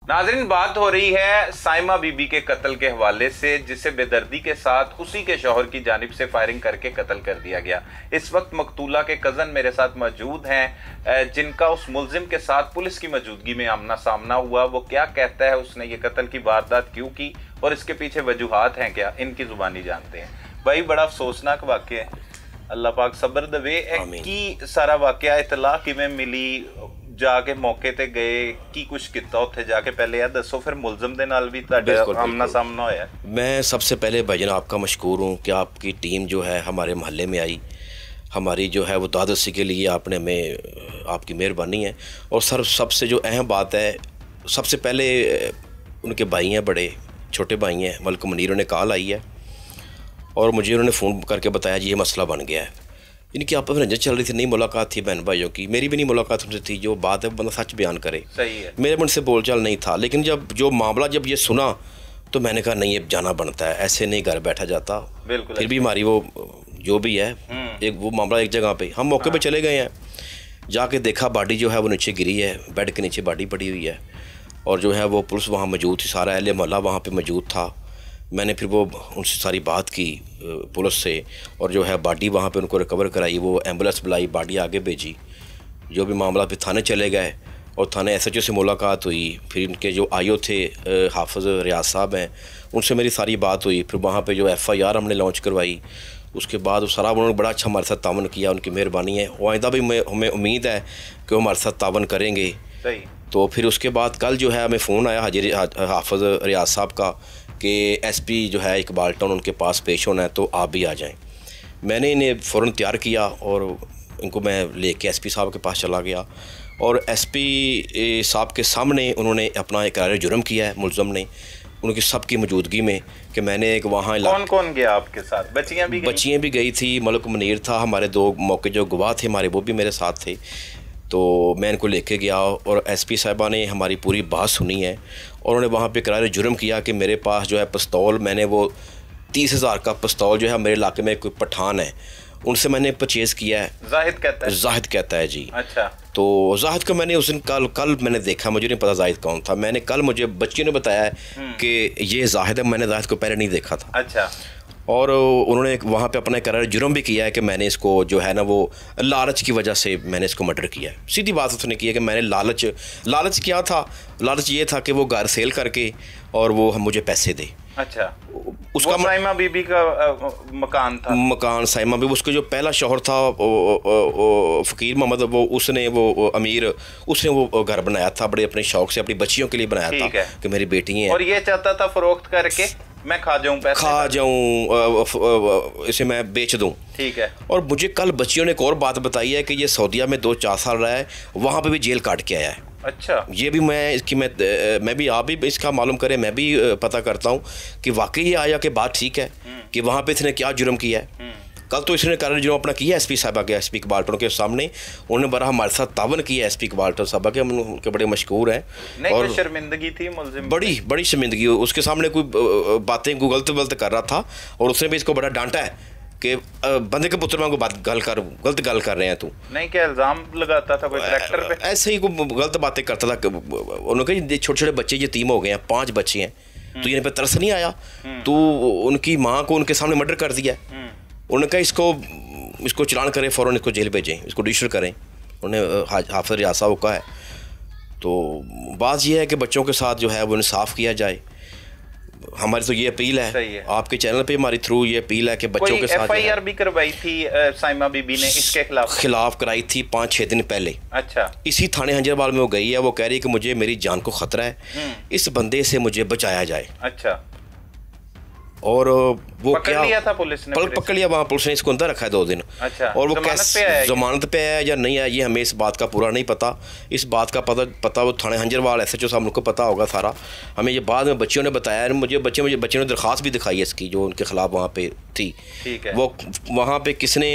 नाज़रीन, बात हो रही है साइमा बीबी के कत्ल के हवाले से, जिसे बेदर्दी के साथ उसी के शौहर की जानिब से फायरिंग करके कत्ल कर दिया गया। इस वक्त मकतूला के कज़न मेरे साथ मौजूद हैं, जिनका उस मुल्जिम के साथ पुलिस की मौजूदगी में आमना सामना हुआ। वो क्या कहता है, उसने ये कत्ल की वारदात क्यों की और इसके पीछे वजूहात हैं क्या, इनकी जुबानी जानते हैं। भाई, बड़ा अफसोसनाक वाक़या है, अल्लाह पाक सब्र दवे की सारा वाक़या इतला किवें मिली, जाके मौके ते गए की कुछ किता उत्थे जाके, पहले यार दसो, फिर मुलजम दे नाल भी तुहाडा आमना सामना होया। मैं सबसे पहले भाईजान आपका मशकूर हूँ कि आपकी टीम जो है हमारे मोहल्ले में आई, हमारी जो है वो दादसी के लिए आपने हमें, आपकी मेहरबानी है। और सर सबसे जो अहम बात है, सबसे पहले उनके भाई हैं, बड़े छोटे भाई हैं मलिक मुनीर, उन्हें कॉल आई है और मुझे उन्होंने फ़ोन करके बताया जी ये मसला बन गया है। इनकी आपस में रंजन चल रही थी, नहीं मुलाकात थी बहन भाइयों की, मेरी भी नहीं मुलाकात उनसे थी। जो बात है वो बंदा सच बयान करे, सही है। मेरे मन से बोलचाल नहीं था, लेकिन जब जो मामला जब ये सुना तो मैंने कहा नहीं, ये जाना बनता है, ऐसे नहीं घर बैठा जाता। बिल्कुल। फिर भी हमारी वो जो भी है एक वो मामला एक जगह पे हम मौके पे चले गए हैं, जाके देखा बॉडी जो है वो नीचे गिरी है, बेड के नीचे बॉडी पड़ी हुई है और जो है वो पुलिस वहाँ मौजूद थी, सारा अहले मोहल्ला वहाँ पे मौजूद था। मैंने फिर वो उनसे सारी बात की पुलिस से और जो है बॉडी वहाँ पे उनको रिकवर कराई, वो एम्बुलेंस बुलाई, बॉडी आगे भेजी। जो भी मामला फिर थाने चले गए और थाने SHO से मुलाकात हुई। फिर इनके जो IO थे हाफिज़ रियाज साहब हैं, उनसे मेरी सारी बात हुई। फिर वहाँ पे जो FIR हमने लॉन्च करवाई। उसके बाद वो सारा उन्होंने बड़ा अच्छा हमारे साथ तावन किया, उनकी मेहरबानी है। और आइंदा भी हमें उम्मीद है कि वो हमारे साथ तावन करेंगे। सही। तो फिर उसके बाद कल जो है हमें फ़ोन आया हाफिज़ रियाज साहब का कि SP जो है इकबाल टाउन उनके पास पेश होना है, तो आप भी आ जाएं। मैंने इन्हें फ़ौरन तैयार किया और इनको मैं लेके SP साहब के पास चला गया और SP साहब के सामने उन्होंने अपना इकरार जुर्म किया है मुल्ज़म ने, उनकी सबकी मौजूदगी में, कि मैंने एक वहाँ कौन कौन गया आपके साथ? बच्चियाँ भी गई थी, मलिक मुनीर था, हमारे 2 मौके जो गवाह थे हमारे वो भी मेरे साथ थे। तो मैं इनको लेके गया और SP साहिबा ने हमारी पूरी बात सुनी है और उन्होंने वहाँ पे इकरार जुर्म किया कि मेरे पास जो है पिस्तौल, मैंने वो 30,000 का पिस्तौल जो है मेरे इलाके में कोई पठान है उनसे मैंने परचेज़ किया है। जाहिद कहता है जी। अच्छा। तो जाहिद को मैंने उस दिन कल मैंने देखा, मुझे नहीं पता जाहिद कौन था। मैंने कल, मुझे बच्चियों ने बताया है कि ये जाहिद है, मैंने जाहिद को पहले नहीं देखा था। अच्छा। और उन्होंने वहाँ पे अपना करार जुर्म भी किया है कि मैंने इसको जो है ना वो लालच की वजह से मैंने इसको मर्डर किया है। सीधी बात उसने की है कि मैंने लालच क्या था, लालच ये था कि वो घर सेल करके और वो हम मुझे पैसे दे। अच्छा। उसका साइमा बीबी का मकान था, मकान साइमा बीबी, उसका जो पहला शौहर था फ़कीर मोहम्मद, वो उसने वो अमीर, उसने वो घर बनाया था बड़े अपने शौक से, अपनी बच्चियों के लिए बनाया था कि मेरी बेटी हैं, और ये चाहता था फरोख्त करके मैं खा जाऊं, इसे मैं बेच दूं। ठीक है। और मुझे कल बच्चियों ने एक और बात बताई है कि ये सऊदीया में 2-4 साल रहा है, वहाँ पे भी जेल काट के आया है। अच्छा। ये भी मैं भी, आप भी इसका मालूम करें, मैं भी पता करता हूँ कि वाकई ये आया कि बात ठीक है कि वहाँ पे इसने क्या जुर्म किया है। कल तो इसने कारण जुर्म अपना किया SP साहबा के, SP इकबाल टाउन के सामने उन्होंने बड़ा हमारे साथ तावन किया। SP इकबाल टाउन साहबा के, हम उनके बड़े मशहूर हैं। नहीं, और शर्मिंदगी थी मुल्ज़िम, बड़ी शर्मिंदगी, उसके सामने कोई बातें गलत कर रहा था और उसने भी इसको बड़ा डांटा है कि बंदे के पुत्र में बात गलत गल कर रहे हैं तू। नहीं, क्या इल्ज़ाम लगाता था कोई ट्रैक्टर पे, ऐसे ही कोई गलत बातें करता था। उन्होंने कहा छोटे छोटे बच्चे यतीम हो गए हैं, 5 बच्चे हैं, तो ये पे तरस नहीं आया, तो उनकी माँ को उनके सामने मर्डर कर दिया। उन्होंने कहा इसको चलान करें, फ़ौरन इसको जेल भेजें, इसको रजिस्टर करें। उन्होंने हाफिज़ रियाज साहब को कहा है। तो बात यह है कि बच्चों के साथ जो है वो इंसाफ किया जाए। हमारी तो ये अपील है, आपके चैनल पे हमारी थ्रू ये अपील है कि बच्चों के साथ FIR भी करवाई थी साइमा बीबी ने इसके खिलाफ कराई थी 5-6 दिन पहले। अच्छा। इसी थाने हंजरवाल में वो गई है, वो कह रही है कि मुझे मेरी जान को ख़तरा है, इस बंदे से मुझे बचाया जाए। अच्छा। और वो पकड़ लिया था पुलिस ने? पकड़ लिया, वहाँ पुलिस ने इसको अंदर रखा है 2 दिन। अच्छा। और वो कैसे जमानत पे है या नहीं है, ये हमें इस बात का पूरा नहीं पता। इस बात का पता वो थाने हंजरवाल SHO साहब को पता होगा सारा। हमें ये बाद में बच्चियों ने बताया, मुझे बच्चियों ने दरख्वास्त भी दिखाई है इसकी, जो उनके खिलाफ वहाँ पे थी। ठीक है। वो वहाँ पे किसने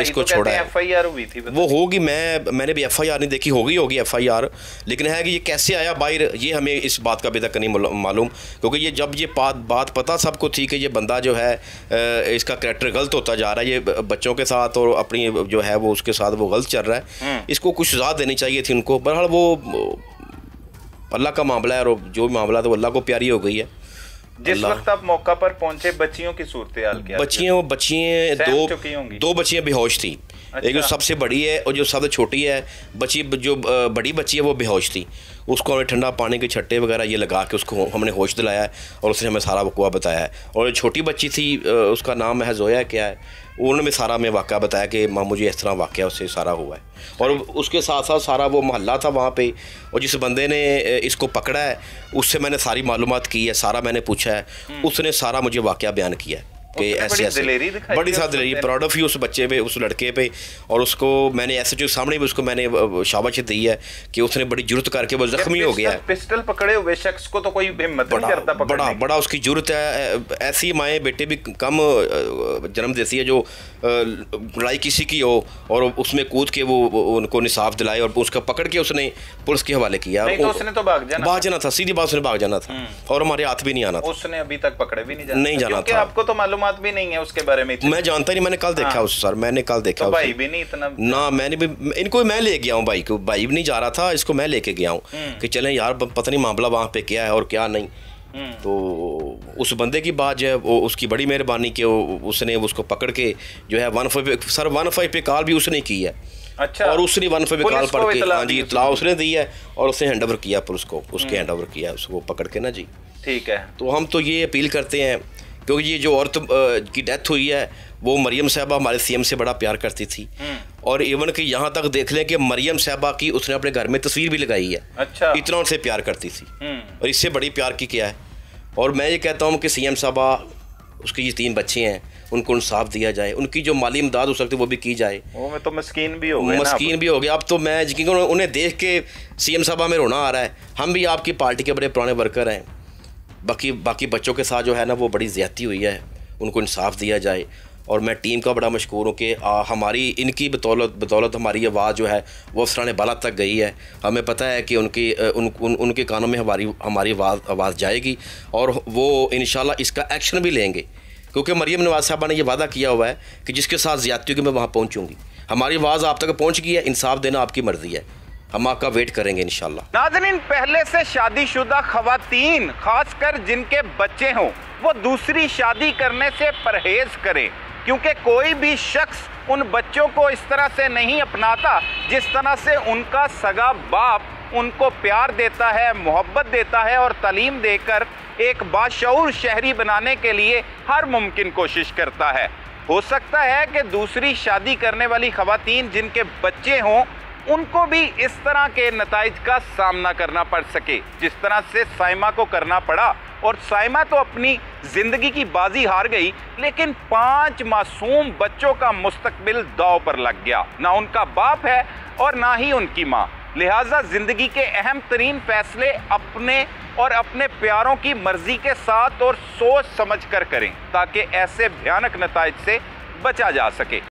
इसको तो छोड़ा है? FIR हुई थी वो होगी, मैंने भी FIR नहीं देखी, होगी FIR, लेकिन है कि ये कैसे आया बाहर, ये हमें इस बात का अभी तक नहीं मालूम। क्योंकि ये जब ये बात पता सबको थी कि ये बंदा जो है इसका कैरेक्टर गलत होता जा रहा है, ये बच्चों के साथ और अपनी जो है वो उसके साथ वो गलत चल रहा है, इसको कुछ सज़ा देनी चाहिए थी उनको। बहरहाल वो अल्लाह का मामला है, और जो मामला था वो अल्लाह को प्यारी हो गई है। जिस वक्त आप मौका पर पहुंचे बच्चियों की सूरत हाल क्या? बच्चियाँ दो बच्चियाँ बेहोश थी। अच्छा। एक जो सबसे बड़ी है और जो सबसे छोटी है बच्ची, जो बड़ी बच्ची है वो बेहोश थी। उसको हमने ठंडा पानी के छट्टे वगैरह ये लगा के उसको हमने होश दिलाया है और उसने हमें सारा वक़्वा बताया है। और जो छोटी बच्ची थी उसका नाम है जोया क्या है, उन्होंने भी सारा हमें वाक़या बताया कि माँ मुझे इस तरह वाक़या उससे सारा हुआ है। और उसके साथ साथ सारा वो मोहल्ला था वहाँ पे, और जिस बंदे ने इसको पकड़ा है उससे मैंने सारी मालूमात की है, सारा मैंने पूछा है, उसने सारा मुझे वाक़या बयान किया है कि ऐसे ऐसे बड़ी साथ दिलेरी, प्राउड ऑफ यू उस बच्चे पे, उस लड़के पे। और उसको मैंने ऐसे जो सामने भी उसको मैंने शाबाशी दी है कि उसने बड़ी जुर्रत करके वो जख्मी हो गया है। पिस्टल पकड़े हुए शख्स को तो कोई हिम्मत नहीं करता पकड़ने की। बड़ा उसकी जुर्रत है। ऐसी माएँ बेटे भी कम जन्म देती है जो लड़ाई किसी की हो और उसमें कूद के वो उनको निसाफ दिलाए और उसका पकड़ के उसने पुलिस के हवाले किया। तो उसने तो भाग जाना था, सीधी बात, उसने भाग जाना था और हमारे हाथ भी नहीं आना था। उसने अभी तक पकड़े भी नहीं जाना था। आपको तो मालूम भी नहीं है उसके बारे में? मैं जानता नहीं, मैंने कल देखा उस सर, मैंने कल देखा। तो भाई भी नहीं इतना ना, मैंने भी इनको मैं ले गया हूँ भाई को, भाई भी नहीं जा रहा था, इसको मैं लेके गया हूँ कि चलें यार पता नहीं मामला वहाँ पे क्या है और क्या नहीं। तो उस बंदे की बात जो है वो उसकी बड़ी मेहरबानी कि उसने उसको पकड़ के जो है 115 पे कॉल भी उसने की है। अच्छा। और उसने 115 पे कॉल पढ़ के हाँ जी इतला उसने दी है और उसने हैंड ओवर किया पुलिस को, उसके हैंड ओवर किया उसको पकड़ के ना जी। ठीक है। तो हम तो ये अपील करते हैं क्योंकि ये जो औरत की डेथ हुई है वो मरियम साहबा हमारे सीएम से बड़ा प्यार करती थी। और इवन कि यहाँ तक देख लें कि मरियम साहबा की उसने अपने घर में तस्वीर भी लगाई है। अच्छा। इतना उनसे प्यार करती थी और इससे बड़ी प्यार की क्या है। और मैं ये कहता हूँ कि सीएम साहबा, उसके ये 3 बच्चे हैं, उनको इंसाफ दिया जाए, उनकी जो माली इमदाद हो सकती है वो भी की जाए। वो में तो मस्कीन भी हो गए, मस्कीन भी हो गया। अब तो मैं यकीन उन्हें देख के सीएम साहबा में रोना आ रहा है। हम भी आपकी पार्टी के बड़े पुराने वर्कर हैं, बाकी बच्चों के साथ जो है ना वो बड़ी ज़्यादती हुई है, उनको इंसाफ दिया जाए। और मैं टीम का बड़ा मशकूर हूँ कि हमारी इनकी बदौलत हमारी आवाज़ जो है वो सराने बाला तक गई है। हमें पता है कि उनके कानों में हमारी आवाज़ जाएगी और वो इंशाल्लाह इसका एक्शन भी लेंगे क्योंकि मरियम नवाज साहबा ने ये वादा किया हुआ है कि जिसके साथ ज़्यादती होगी मैं वहाँ पहुँचूँगी। हमारी आवाज़ आप तक पहुँच गई है, इंसाफ देना आपकी मर्ज़ी है, हम आपका वेट करेंगे इंशाल्लाह। नाज़रीन, पहले से शादीशुदा खवातीन, खासकर जिनके बच्चे हों, वो दूसरी शादी करने से परहेज करें क्योंकि कोई भी शख्स उन बच्चों को इस तरह से नहीं अपनाता जिस तरह से उनका सगा बाप उनको प्यार देता है, मोहब्बत देता है और तालीम देकर एक बाशऊर शहरी बनाने के लिए हर मुमकिन कोशिश करता है। हो सकता है कि दूसरी शादी करने वाली खवातीन जिनके बच्चे हों उनको भी इस तरह के नताइज का सामना करना पड़ सके जिस तरह से साइमा को करना पड़ा। और साइमा तो अपनी ज़िंदगी की बाजी हार गई, लेकिन 5 मासूम बच्चों का मुस्तकबिल दांव पर लग गया। ना उनका बाप है और ना ही उनकी माँ। लिहाजा ज़िंदगी के अहम तरीन फैसले अपने और अपने प्यारों की मर्जी के साथ और सोच समझ कर करें ताकि ऐसे भयानक नताइज से बचा जा सके।